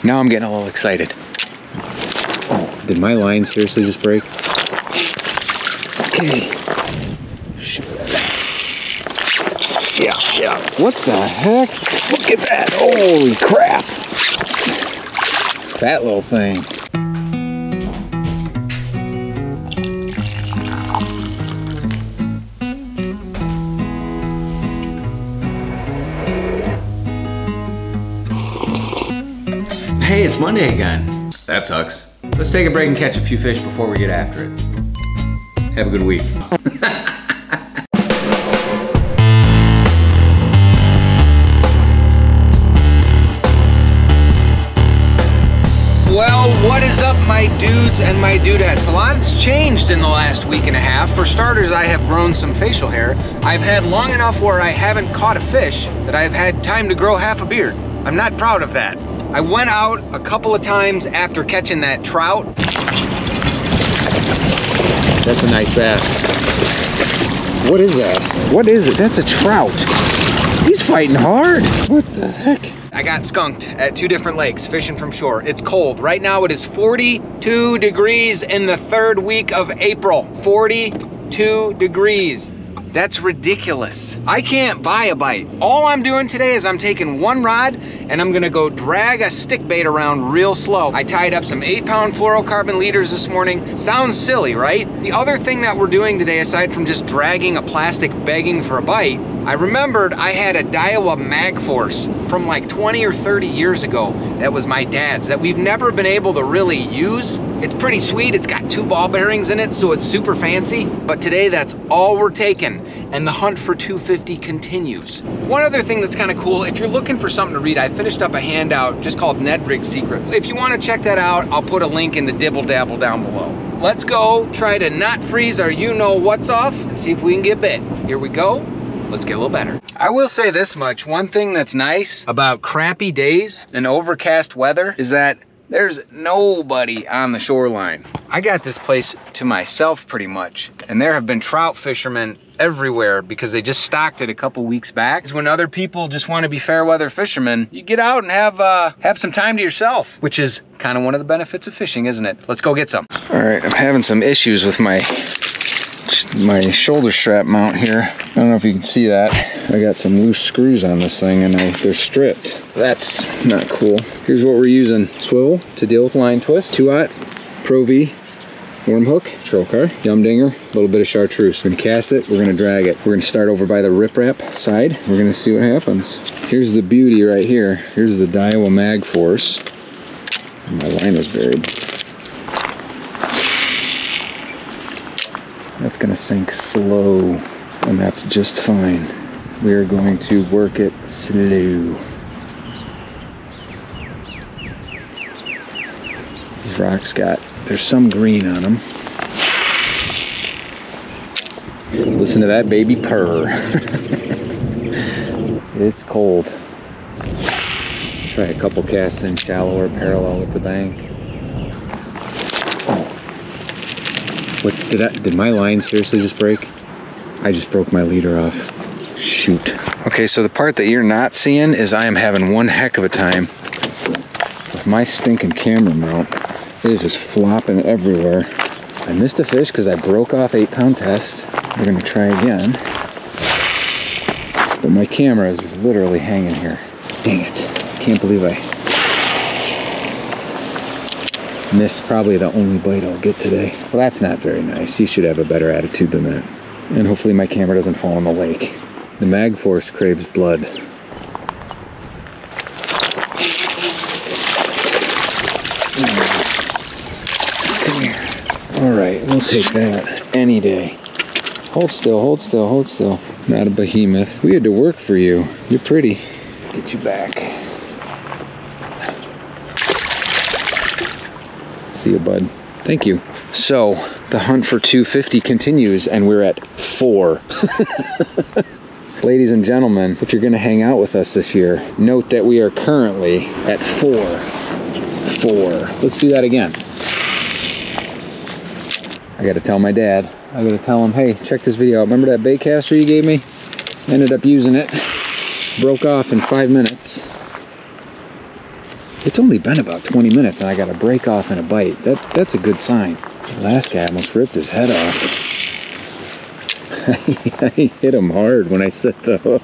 Now I'm getting a little excited. Oh, did my line seriously just break? Okay. Yeah. What the heck? Look at that. Holy crap. Fat little thing. Hey, it's Monday again. That sucks. Let's take a break and catch a few fish before we get after it. Have a good week. Well, what is up, my dudes and my dudettes? A lot has changed in the last week and a half. For starters, I have grown some facial hair. I've had long enough where I haven't caught a fish that I've had time to grow half a beard. I'm not proud of that. I went out a couple of times after catching that trout. That's a nice bass. What is that? What is it? That's a trout. He's fighting hard. What the heck? I got skunked at 2 different lakes fishing from shore. It's cold. Right now it is 42 degrees in the 3rd week of April. 42 degrees. That's ridiculous. I can't buy a bite. All I'm doing today is I'm taking 1 rod and I'm gonna go drag a stick bait around real slow. I tied up some 8-pound fluorocarbon leaders this morning. Sounds silly, right? The other thing that we're doing today, aside from just dragging a plastic begging for a bite, I remembered I had a Daiwa Magforce from like 20 or 30 years ago. That was my dad's, that we've never been able to really use. It's pretty sweet. It's got 2 ball bearings in it, so it's super fancy. But today, that's all we're taking, and the hunt for 250 continues. One other thing that's kind of cool, if you're looking for something to read, I finished up a handout just called Ned Rig Secrets. If you want to check that out, I'll put a link in the dibble dabble down below. Let's go try to not freeze our you-know-what's off and see if we can get bit. Here we go. Let's get a little better. I will say this much. One thing that's nice about crappy days and overcast weather is that there's nobody on the shoreline. I got this place to myself pretty much, and there have been trout fishermen everywhere because they just stocked it a couple weeks back. When other people just want to be fair weather fishermen, you get out and have some time to yourself, which is kind of one of the benefits of fishing, isn't it? Let's go get some. All right, I'm having some issues with my shoulder strap mount here. I don't know if you can see that. I got some loose screws on this thing and they're stripped. That's not cool. Here's what we're using. Swivel to deal with line twist. 2-aught Pro V worm hook, troll car, yum dinger, a little bit of chartreuse. We're gonna cast it, we're gonna drag it. We're gonna start over by the riprap side. We're gonna see what happens. Here's the beauty right here. Here's the Daiwa Magforce. My line was buried. That's gonna sink slow, and that's just fine. We are going to work it slow. These rocks there's some green on them. Listen to that baby purr. It's cold. Try a couple casts in shallow or parallel with the bank. Oh. What, did my line seriously just break? I just broke my leader off. Shoot. Okay, so the part that you're not seeing is I am having one heck of a time with my stinking camera mount. It is just flopping everywhere. I missed a fish because I broke off 8-pound test. We're gonna try again. But my camera is just literally hanging here. Dang it. Can't believe I missed probably the only bite I'll get today. Well, that's not very nice. You should have a better attitude than that. And hopefully my camera doesn't fall in the lake. The Magforce craves blood. Come here. All right, we'll take that any day. Hold still, hold still, hold still. Not a behemoth. We had to work for you. You're pretty. Let's get you back. See you, bud. Thank you. So, the hunt for 250 continues, and we're at 4. Ladies and gentlemen, if you're gonna hang out with us this year, note that we are currently at 4. Let's do that again. I gotta tell my dad. I gotta tell him, hey, check this video out. Remember that Baitcaster you gave me? Ended up using it. Broke off in 5 minutes. It's only been about 20 minutes and I got a break off and a bite. That's a good sign. The last guy almost ripped his head off. I hit him hard when I set the hook.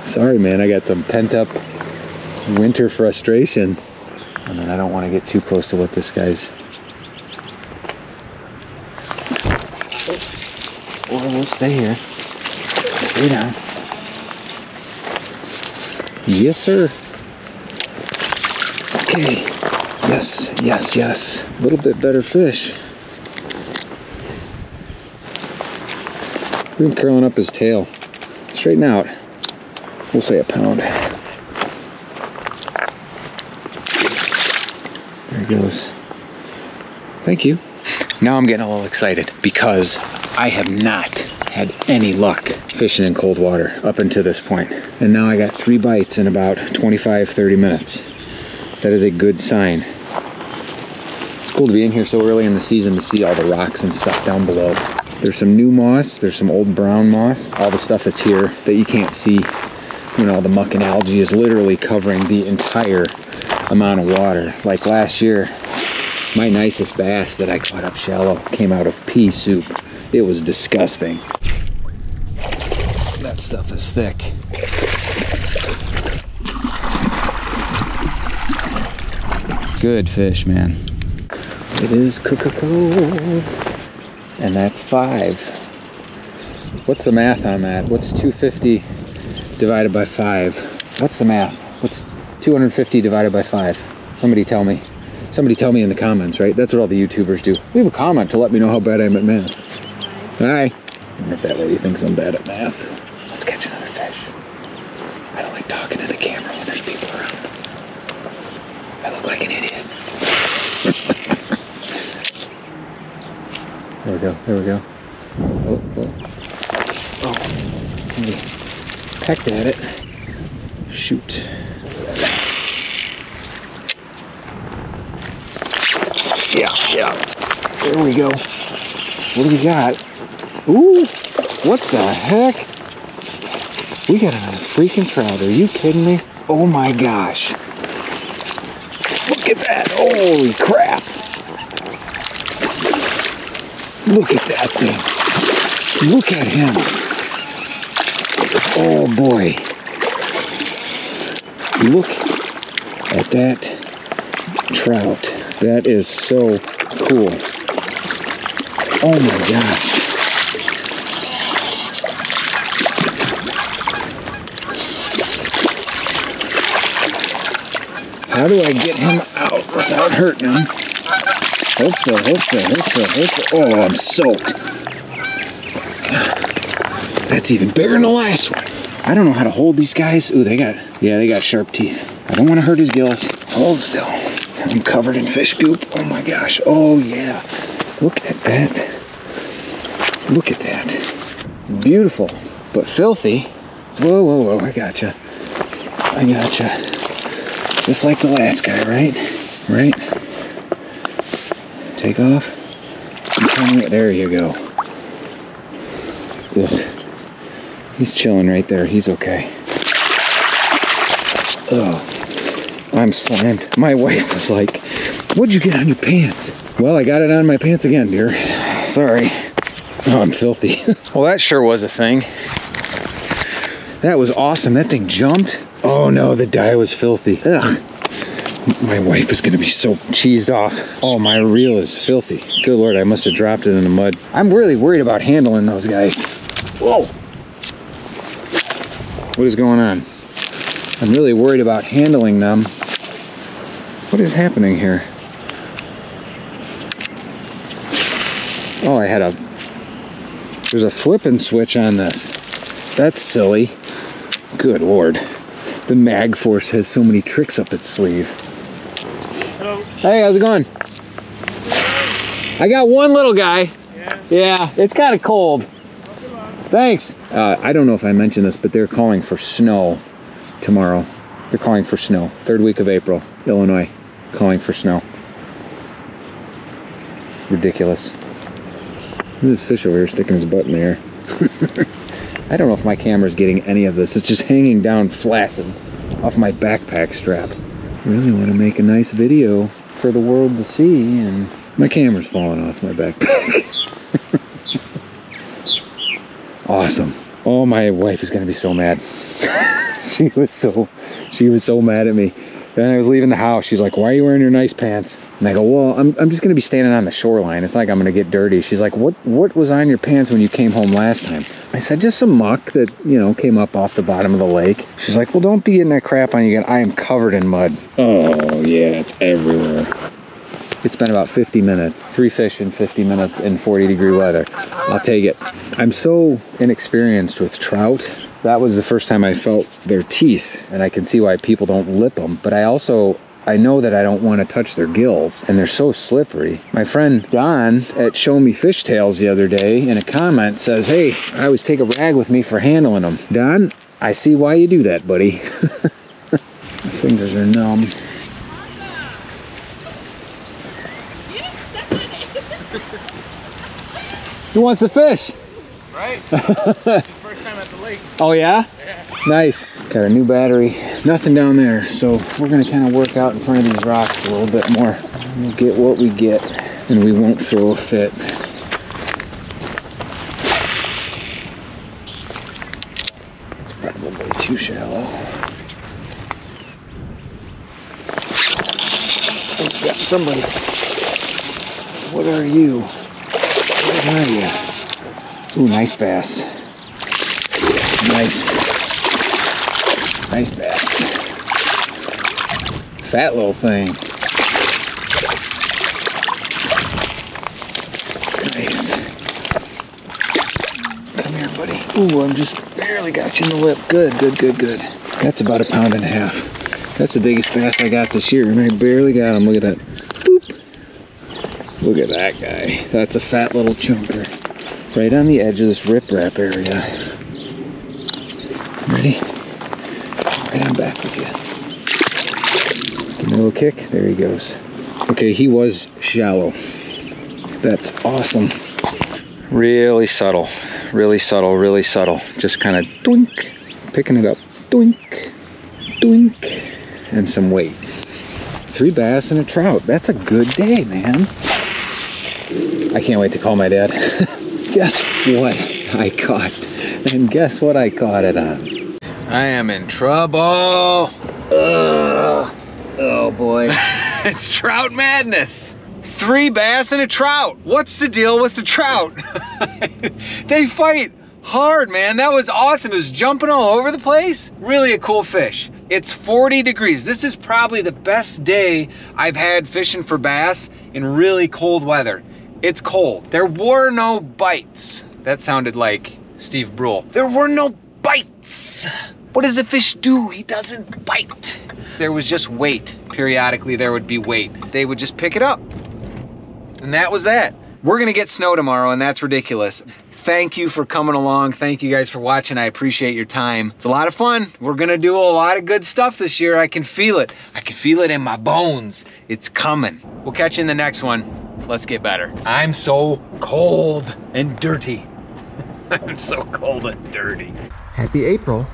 Sorry, man, I got some pent-up winter frustration. And then I don't want to get too close to what this guy's... Or we'll stay here. Stay down. Yes, sir. Okay. Yes, yes, yes. A little bit better fish. We're curling up his tail. Straighten out. We'll say a pound. There he goes. Thank you. Now I'm getting a little excited because I have not had any luck fishing in cold water up until this point. And now I got 3 bites in about 25-30 minutes. That is a good sign. It's cool to be in here so early in the season to see all the rocks and stuff down below. There's some new moss, there's some old brown moss. All the stuff that's here that you can't see, you know, the muck and algae is literally covering the entire amount of water. Like last year, my nicest bass that I caught up shallow came out of pea soup. It was disgusting. That stuff is thick. Good fish, man. It is cold. And that's 5. What's the math on that? What's 250 divided by 5? What's the math? What's 250 divided by 5? Somebody tell me. Somebody tell me in the comments, right? That's what all the YouTubers do. Leave a comment to let me know how bad I am at math. Hi. I wonder if that lady thinks I'm bad at math. Let's catch another fish. I don't like talking to the camera when there's people around. I look like an idiot. There we go, there we go. Oh, oh. Oh, somebody pecked at it. Shoot. Yeah. There we go. What do we got? Ooh, what the heck? We got a freaking trout. Are you kidding me? Oh my gosh. Look at that. Holy crap. Look at that thing. Look at him. Oh boy. Look at that trout. That is so cool. Oh my gosh. How do I get him out without hurting him? Hold still. Oh, I'm soaked. That's even bigger than the last one. I don't know how to hold these guys. Ooh, they got sharp teeth. I don't want to hurt his gills. Hold still. I'm covered in fish goop. Oh my gosh. Oh yeah. Look at that. Look at that. Beautiful, but filthy. Whoa. I gotcha. Just like the last guy, right? Take off. There you go. Ugh. He's chilling right there. He's okay. Ugh. I'm slammed. My wife was like, what'd you get on your pants? Well, I got it on my pants again, dear. Sorry. Oh, I'm filthy. Well, that sure was a thing. That was awesome. That thing jumped. Oh no, the Daiwa was filthy. Ugh. My wife is gonna be so cheesed off. Oh, my reel is filthy. Good Lord, I must have dropped it in the mud. I'm really worried about handling those guys. Whoa. What is going on? I'm really worried about handling them. What is happening here? Oh, there's a flipping switch on this. That's silly. Good Lord. The Magforce has so many tricks up its sleeve. Hello. Hey, how's it going? I got one little guy. Yeah, it's kind of cold. Thanks. I don't know if I mentioned this, but they're calling for snow tomorrow. They're calling for snow. 3rd week of April, Illinois, calling for snow. Ridiculous. Look at this fish over here sticking his butt in the air. I don't know if my camera's getting any of this. It's just hanging down flaccid off my backpack strap. Really want to make a nice video for the world to see, and my camera's falling off my backpack. Awesome. Oh, my wife is gonna be so mad. She was so mad at me. Then I was leaving the house. She's like, "Why are you wearing your nice pants?" And I go, "Well, I'm just gonna be standing on the shoreline. It's like I'm gonna get dirty." She's like, "What was on your pants when you came home last time?" I said, "Just some muck that, you know, came up off the bottom of the lake." She's like, "Well, don't be getting that crap on you again. I am covered in mud." Oh yeah, it's everywhere. It's been about 50 minutes. 3 fish in 50 minutes in 40-degree weather. I'll take it. I'm so inexperienced with trout. That was the first time I felt their teeth, and I can see why people don't lip them. But I know that I don't want to touch their gills, and they're so slippery. My friend Don at Show Me Fish Tales the other day in a comment says, "Hey, I always take a rag with me for handling them." Don, I see why you do that, buddy. My fingers are numb. Who wants to fish? Right? It's his first time at the lake. Oh yeah? Yeah. Nice. Got a new battery. Nothing down there, so we're gonna kind of work out in front of these rocks a little bit more. We'll get what we get, and we won't throw a fit. It's probably too shallow. Oh, got somebody. What are you? What are you? Ooh, nice bass. Nice bass. Fat little thing. Nice. Come here, buddy. Ooh, I'm just barely got you in the lip. Good. That's about 1.5 pounds. That's the biggest bass I got this year, and I barely got him. Look at that. Boop. Look at that guy. That's a fat little chunker. Right on the edge of this riprap area. Ready? Right on back with you. Give me a little kick. There he goes. Okay, he was shallow. That's awesome. Really subtle. Really subtle, really subtle. Just kind of doink. Picking it up. Doink. Doink. And some weight. 3 bass and a trout. That's a good day, man. I can't wait to call my dad. Guess what I caught? And guess what I caught it on? I am in trouble. Oh boy. It's trout madness. 3 bass and a trout. What's the deal with the trout? They fight hard, man. That was awesome. It was jumping all over the place. Really a cool fish. It's 40 degrees. This is probably the best day I've had fishing for bass in really cold weather. It's cold. There were no bites. That sounded like Steve Brule. There were no bites. What does a fish do? He doesn't bite. There was just weight. Periodically there would be weight. They would just pick it up. And that was that. We're gonna get snow tomorrow, and that's ridiculous. Thank you for coming along. Thank you guys for watching. I appreciate your time. It's a lot of fun. We're gonna do a lot of good stuff this year. I can feel it. I can feel it in my bones. It's coming. We'll catch you in the next one. Let's get better. I'm so cold and dirty. I'm so cold and dirty. Happy April.